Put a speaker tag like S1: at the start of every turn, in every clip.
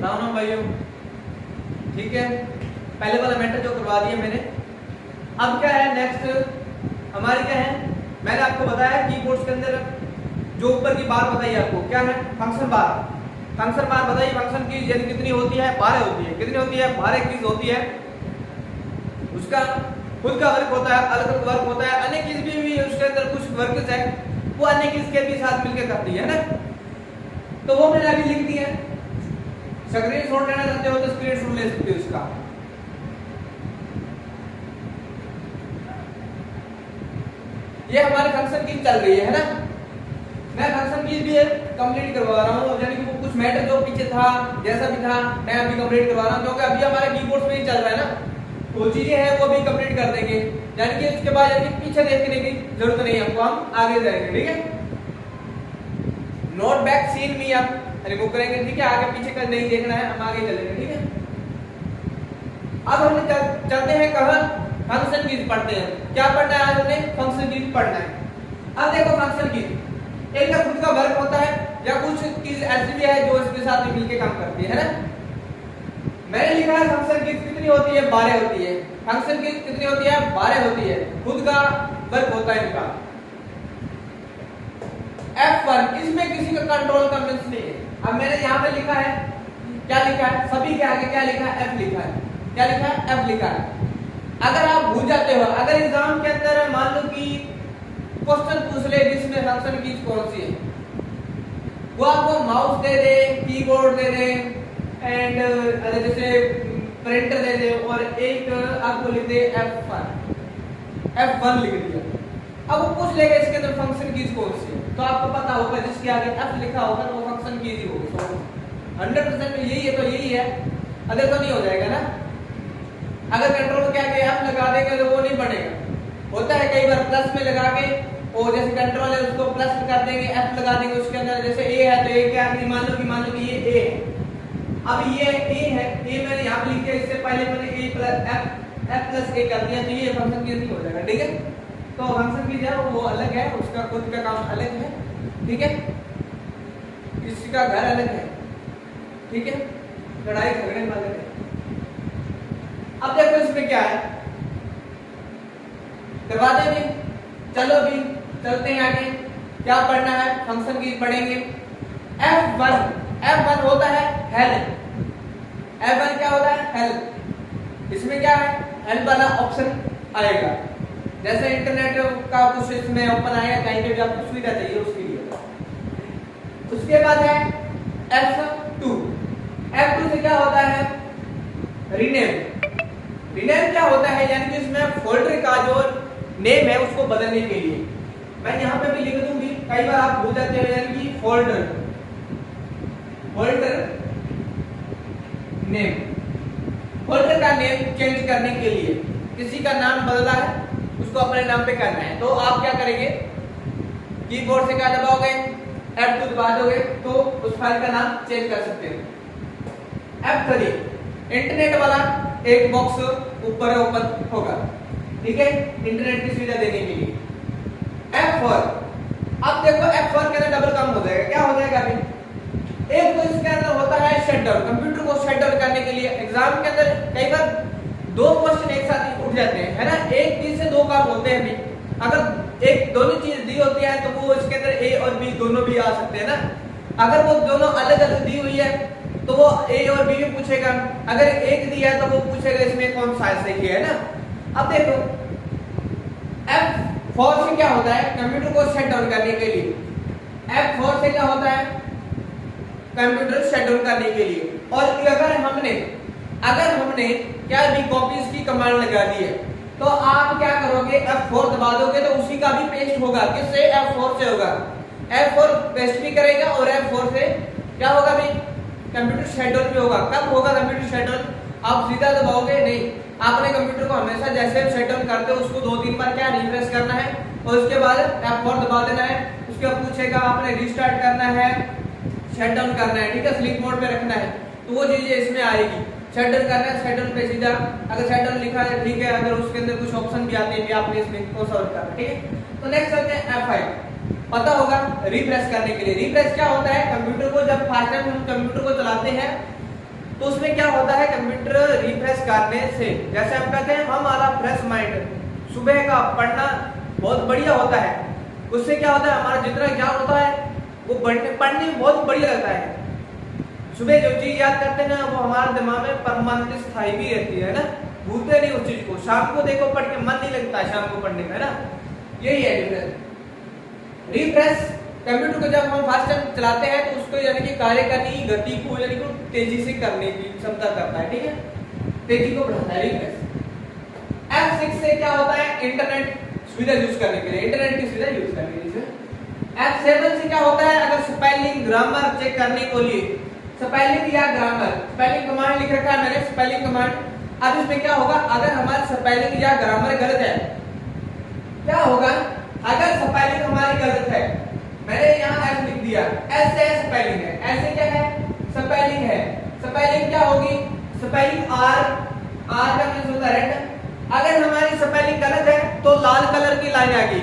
S1: राम राम भाइयों। ठीक है, पहले वाला मैटर जो करवा दिया मैंने। अब क्या है नेक्स्ट हमारी क्या है, मैंने आपको बताया कीबोर्ड्स के अंदर जो ऊपर की बार बताई आपको क्या है, फंक्शन बार। फंक्शन बार बताइए, फंक्शन की यानी कितनी होती है, 12 होती है। कितनी होती है, 12 कीज होती है। उसका खुद का वर्क होता है, अलग अलग वर्क होता है। अन्य कीज भी उसके अंदर कुछ वर्क है वो अन्य कीज के भी साथ मिलकर करती है ना, तो वो मैंने अभी लिख दिया है। स्क्रीन शॉट लेना चाहते हो तो स्क्रीन शॉट ले सकते हो उसका। ये हमारे फंक्शन की चल रही है ना, मैं फंक्शन की भी कंप्लीट करवा रहा हूँ, यानी कि वो कुछ मैटर जो पीछे था जैसा भी था मैं अभी कंप्लीट करवा रहा हूँ, क्योंकि अभी हमारे कीबोर्ड में ही चल रहा है ना, वो चीजें हैं वो भी कंप्लीट कर देंगे। यानी कि उसके बाद यानी पीछे देखने की जरूरत नहीं है हमको, हम आगे जाएंगे। ठीक है, नोट बैक सीन मी आप रिमूव करेंगे। ठीक है, आगे पीछे का नहीं देखना है, हम आगे चलेंगे। ठीक है, अब हम चलते हैं कहां, फंक्शन कीज पढ़ते हैं। क्या पढ़ना है आज हमने, फंक्शन कीज पढ़ना है। अब देखो फंक्शन कीज एक का खुद का वर्क होता है या कुछ कीज ऐसी भी है जो इसके साथ मिलकर काम करती है ना। मैंने लिखा है फंक्शन कीज कितनी होती है, 12 होती है। फंक्शन कीज कितनी होती है, 12 होती है। खुद का वर्क होता है इनका। F1 इसमें किसी का कंट्रोल का मींस नहीं है। अब मैंने यहाँ पे लिखा है, क्या लिखा है, सभी के आगे क्या लिखा है, F लिखा है। क्या लिखा है, F लिखा है। अगर आप भूल जाते हो, अगर एग्जाम के अंदर मान लो कि क्वेश्चन पूछ ले जिसमें फंक्शन कीज कौन सी है, वो आपको mouse they they, keyboard they they and जैसे प्रिंटर दे दे और एक आपको लिख दे F1 लिख दिया। अब वो पूछ लेगा इसके अंदर फंक्शन कीज कौन सी है, तो आपको पता होगा जिसके आगे F लिखा होगा तो वो फंक्शन कीज ही होगी। 100% यही है तो यही है, अदर तो नहीं हो जाएगा ना। अगर कंट्रोल के आगे F लगा देंगे तो वो नहीं बनेगा। होता है कई बार प्लस में लगा के, और जैसे कंट्रोल है उसको प्लस कर देंगे, F लगा देंगे उसके अंदर, जैसे A है तो A के आगे मान लो कि ये A है। अब ये A है, A मैंने यहाँ पे लिख दिया, इससे पहले मैंने A plus F plus A कर दिया, तो ये फंक्शन कीज नहीं हो जाएगा। ठीक है, तो फंक्शन कीज है वो अलग है, उसका खुद का काम अलग है। ठीक है, इसका घर अलग है। ठीक है, लड़ाई झगड़े में अलग है। अब देखो इसमें क्या है, करवा देंगे। चलो अभी चलते हैं आगे, क्या पढ़ना है, फंक्शन कीज पढ़ेंगे। F1 होता है हेल्प। F1 क्या होता है, हेल्प। इसमें क्या है, हेल्प वाला ऑप्शन आएगा, जैसे इंटरनेट का कुछ इसमें ओपन आएगा, कहीं पे भी आपको सुविधा चाहिए उसके लिए। उसके बाद है F2 से क्या होता है, रीनेम। रीनेम क्या होता है, यानी कि इसमें फोल्डर का जो नेम है उसको बदलने के लिए। मैं यहाँ पे भी लिख दूंगी, कई बार आप भूल जाते हो, यानी कि फोल्डर नेम, फोल्डर का नेम चेंज करने के लिए। किसी का नाम बदला है उसको अपने नाम पे करना है, तो आप क्या करेंगे, कीबोर्ड से क्या दबाओगे, F2 दबा दोगे तो उस फाइल का नाम चेंज कर सकते हो। F3 इंटरनेट वाला एक बॉक्स ऊपर ओपन होगा। ठीक है, इंटरनेट की सुविधा देने के लिए। F4 अब देखो F4 के अंदर डबल काम हो जाएगा। क्या हो जाएगा अभी, एक तो इसके अंदर होता है शटडाउन, कंप्यूटर को शटडाउन करने के लिए। एग्जाम के अंदर कई बार दो क्वेश्चन एक साथ ही उठ जाते हैं, है ना, एक चीज से दो काम होते हैं भी। अगर एक दोनों चीज दी होती है तो वो इसके अंदर A और B दोनों भी आ सकते हैं ना। अगर वो दोनों अलग अलग दी हुई है तो वो A और B भी पूछेगा। अगर एक दिया है तो वो पूछेगा इसमें कौन सा सही है ना। अब देखो F4 से क्या होता है, कंप्यूटर को शट डाउन करने के लिए। F4 से क्या होता है, कंप्यूटर शट डाउन करने के लिए। और अगर हमने क्या भी कॉपीज की कमांड लगा दी है तो आप क्या करोगे, F4 दबा दोगे तो उसी का भी पेस्ट होगा। किससे, F4 से होगा। F4 पेस्ट भी करेगा और F4 से क्या होगा भी, कंप्यूटर शट डाउन भी होगा। कब होगा कंप्यूटर शट डाउन, आप सीधा दबाओगे नहीं, आपने कंप्यूटर को हमेशा जैसे शट डाउन करते हो उसको 2-3 बार क्या रिफ्रेश करना है और उसके बाद F4 दबा देना है। उसके बाद पूछेगा आपने रिस्टार्ट करना है, शट डाउन करना है, ठीक है, स्लीप मोड पे रखना है, तो वो चीजें इसमें आएगी। शट डाउन करना है, शट डाउन पे सीधा, अगर शट डाउन लिखा है ठीक है, अगर उसके अंदर कुछ ऑप्शन भी आते हैं भी आपने इसमें को सॉल्व करना, ठीक है। तो नेक्स्ट चलते हैं F5, पता होगा रिफ्रेश करने के लिए। रिफ्रेश क्या होता है, कंप्यूटर को जब फर्स्ट टाइम हम कंप्यूटर को चलाते हैं तो उसमें क्या होता है, कंप्यूटर रिफ्रेश करने से, जैसे हम कहते हैं हमारा फ्रेश माइंड सुबह का पढ़ना बहुत बढ़िया होता है, उससे क्या होता है हमारा जितना ज्ञान होता है वो पढ़ने में बहुत बढ़िया लगता है। सुबह जो चीज याद करते हैं ना वो हमारे दिमाग में परमानेंट स्थायी भी रहती है ना, भूलते नहीं उस चीज को। शाम को देखो पढ़ के मन नहीं लगता है शाम को पढ़ने में, है ना, यही है डिफरेंस। रिफ्रेश कंप्यूटर को जब हम फास्ट टाइम चलाते हैं तो उसको यानी कि कार्य करने की गति को यानी कि तेजी से करने की क्षमता करता है, ठीक है, तेजी को बढ़ाता है रिफ्रेश। F6 से क्या होता है, इंटरनेट सुविधा यूज करने के लिए, इंटरनेट की सुविधा यूज करने के लिए। F7 से क्या होता है, अगर स्पेलिंग ग्रामर चेक करने के लिए, स्पेलिंग या ग्रामर, स्पेलिंग कमांड लिख रखा है मैंने, स्पेलिंग कमांड। अब इसमें क्या होगा, अगर हमारा स्पेलिंग या ग्रामर गलत है, क्या होगा, अगर स्पेलिंग हमारी गलत है, मैंने यहाँ एस लिख दिया, एस से स्पेलिंग है, ऐसे क्या है, स्पेलिंग है, स्पेलिंग क्या होगी, स्पेलिंग आर, आर का मींस होता है रेड। अगर हमारी स्पेलिंग गलत है तो लाल कलर की लाइन आ गई।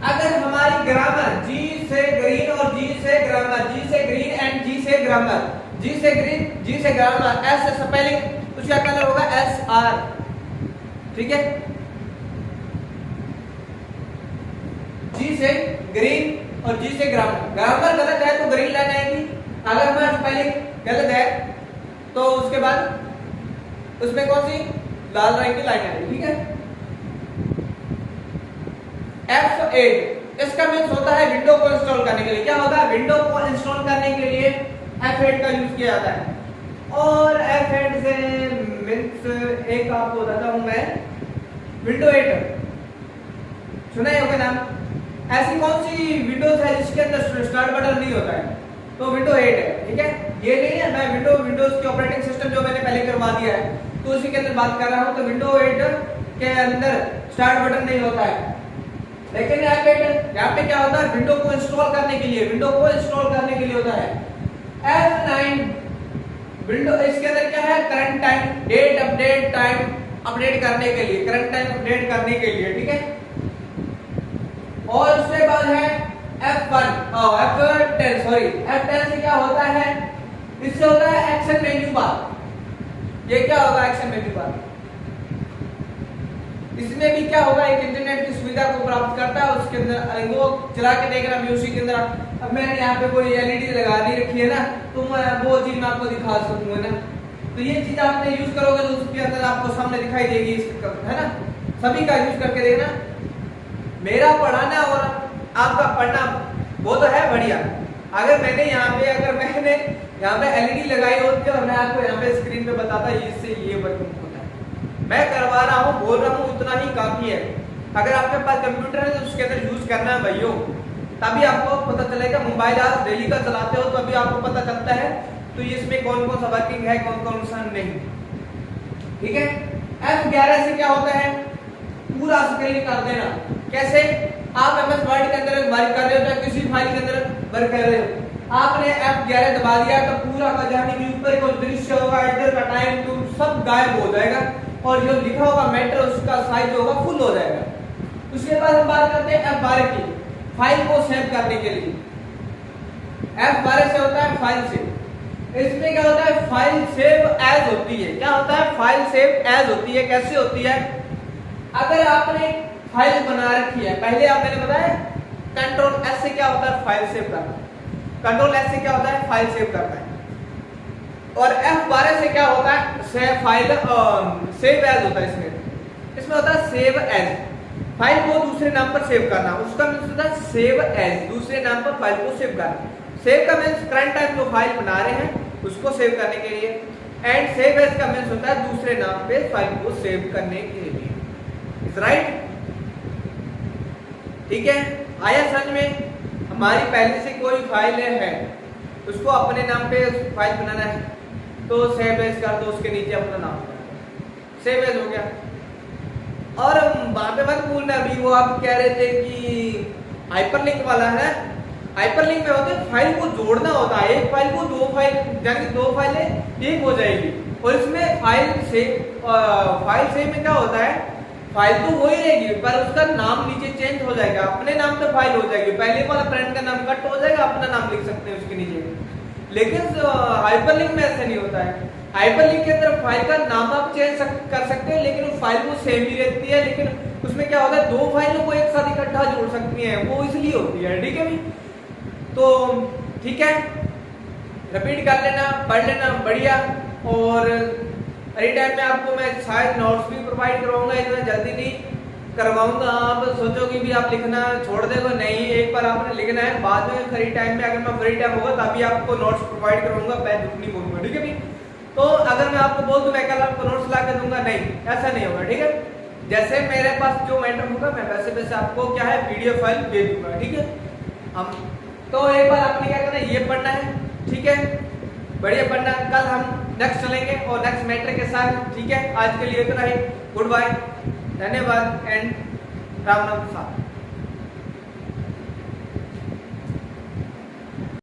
S1: अगर हमारी ग्रामर जी से ग्रीन और जी से ग्रामर, जी से ग्रीन एंड जी से ग्रामर, जी से ग्रीन जी से ग्रामर, एस से स्पेलिंग, तो उसका कलर होगा एस आर, ठीक है, जी से ग्रीन और जी से ग्रामर, ग्रामर गलत है तो ग्रीन लाइन आएगी, अगर हमारा स्पेलिंग गलत है तो उसके बाद उसमें कौन सी, लाल रंग की लाइन आएगी, ठीक है। F8 इसका मीन्स होता है विंडो को इंस्टॉल करने के लिए, क्या होता है, विंडो को इंस्टॉल करने के लिए F8 का यूज किया जाता है। और F8 से मीन्स एक आपको बताता हूं मैं, विंडो 8 सुना ही होगा नाम, ऐसी कौन सी विंडोज है जिसके अंदर स्टार्ट बटन नहीं होता है, तो विंडो 8 है, ठीक है। ये नहीं है मैं विंडोज के ऑपरेटिंग सिस्टम जो मैंने पहले करवा दिया है तो उसी के अंदर बात कर रहा हूं, तो विंडो 8 के अंदर स्टार्ट बटन नहीं होता है। लेकिन यहाँ पे क्या होता है, विंडो को इंस्टॉल करने के लिए, विंडो को इंस्टॉल करने के लिए होता है F9 विंडो, इसके अंदर क्या है, current time, date update, time update करने के लिए, करंट टाइम अपडेट करने के लिए, ठीक है। और उसके बाद है F10 से क्या होता है, इससे होता है एक्शन मेन्यू बार। ये क्या होगा, एक्शन मेन्यू बार, इसमें भी क्या होगा, एक इंटरनेट की सुविधा को प्राप्त करता है, उसके अंदर वो चला के देख रहा म्यूजिक के अंदर। अब मैंने यहाँ पे कोई एलईडी लगा दी रखी है ना, तो मैं वो चीज मैं आपको दिखा सकूंगा ना, तो ये चीज आपने यूज करोगे तो उसके अंदर आपको सामने दिखाई देगी, है ना, सभी का यूज करके देखना। मेरा पढ़ाना और आपका पढ़ना वो तो है बढ़िया। अगर मैंने यहाँ पे एलईडी लगाई होती और मैं आपको यहाँ पे स्क्रीन पे बताता इससे ये वर्किंग होता है, मैं करवा रहा हूँ, बोल रहा हूँ, उतना ही काफी है। अगर आपके पास कंप्यूटर है तो उसके अंदर यूज करना है भाइयों, तभी आपको पता चलेगा। मोबाइल आप डेली का चलाते हो तो अभी आपको पता चलता है तो इसमें कौन कौन सा वर्किंग है, कौन कौन सा नहीं, ठीक है। F11 से क्या होता है, पूरा स्क्रीन कर देना। कैसे, आप MS वर्ड के अंदर वर्क कर रहे हो या किसी फाइल के अंदर वर्क कर रहे हो, आपने F11 दबा दिया तो पूरा का जहां भी ऊपर कोई दृश्य होगा, इधर का टाइम टू सब गायब हो जाएगा और जो लिखा होगा मैटर उसका साइज होगा फुल हो जाएगा। उसके बाद हम बात करते हैं F12 की, फाइल को सेव करने के लिए। F12 से होता है फाइल सेव। इसमें क्या होता है, फाइल सेव एज होती है। क्या होता है, फाइल सेव एज होती है। कैसे होती है, अगर आपने फाइल बना रखी है, पहले आप मैंने बताया कंट्रोल एस से क्या होता है, फाइल सेव करना। कंट्रोल एस से क्या होता है, फाइल सेव करना है। और F12 से क्या होता है, फाइल सेव एज होता है। इसमें होता है सेव एज, फाइल को दूसरे नाम पर सेव करना, उसका मीन्स होता है सेव एज, दूसरे नाम पर फाइल को सेव करना। सेव का मीन्स करंट टाइम जो फाइल बना रहे हैं उसको सेव करने के लिए, एंड सेव एज का मीन्स होता है दूसरे नाम पे फाइल को सेव करने के लिए। इज राइट, ठीक है। आया समझ में, हमारी पहले से कोई फाइल है उसको अपने नाम पे फाइल बनाना है तो सेव एज कर दो, उसके नीचे अपना नाम सेव एज हो गया। और वहां पे मत भूलना, अभी वो आप कह रहे थे कि हाइपरलिंक वाला है, हाइपरलिंक में होता है फाइल को जोड़ना होता है, एक फाइल को दो फाइलें एक हो जाएगी। और इसमें फाइल सेव में क्या होता है, फाइल तो वही रहेगी पर उसका नाम नीचे चेंज हो जाएगा, अपने नाम पे फाइल हो जाएगी। पहले वाला फ्रेंड का नाम कट हो जाएगा, अपना नाम लिख सकते हैं उसके नीचे। लेकिन हाइपरलिंक में ऐसा नहीं होता है। हाइपरलिंक के अंदर फाइल का नाम आप चेंज कर सकते हैं, लेकिन फाइल वो सेम ही रहती है। लेकिन उसमें क्या होता है, दो फाइलों को एक साथ इकट्ठा जोड़ सकती हैं, वो इसलिए होती है। ठीक है भाई, तो ठीक है, रिपीट कर लेना, पढ़ लेना, बढ़िया। और एनी टाइम में आपको मैं शायद नोट्स भी प्रोवाइड करवाऊंगा, इतना जल्दी नहीं करवाऊंगा। आप सोचोगे भी आप लिखना छोड़ देगा, नहीं, एक बार आपने लिखना है, बाद में फ्री टाइम में, अगर मैं फ्री टाइम होगा तभी आपको नोट्स प्रोवाइड करूंगा, मैं झूठ नहीं बोलूंगा। ठीक है भाई, तो अगर मैं आपको बोल दूं मैं कल आपको नोट्स ला कर दूंगा, नहीं, ऐसा नहीं होगा। ठीक है, जैसे मेरे पास जो मैटर होगा मैं वैसे वैसे आपको क्या है पीडीएफ फाइल दे दूंगा। ठीक है, हम तो एक बार आपने क्या करना है, ये पढ़ना है। ठीक है, बढ़िया पढ़ना। कल हम नेक्स्ट चलेंगे और नेक्स्ट मैटर के साथ। ठीक है, आज के लिए इतना ही। गुड बाय, धन्यवाद एंड राम राम साहब।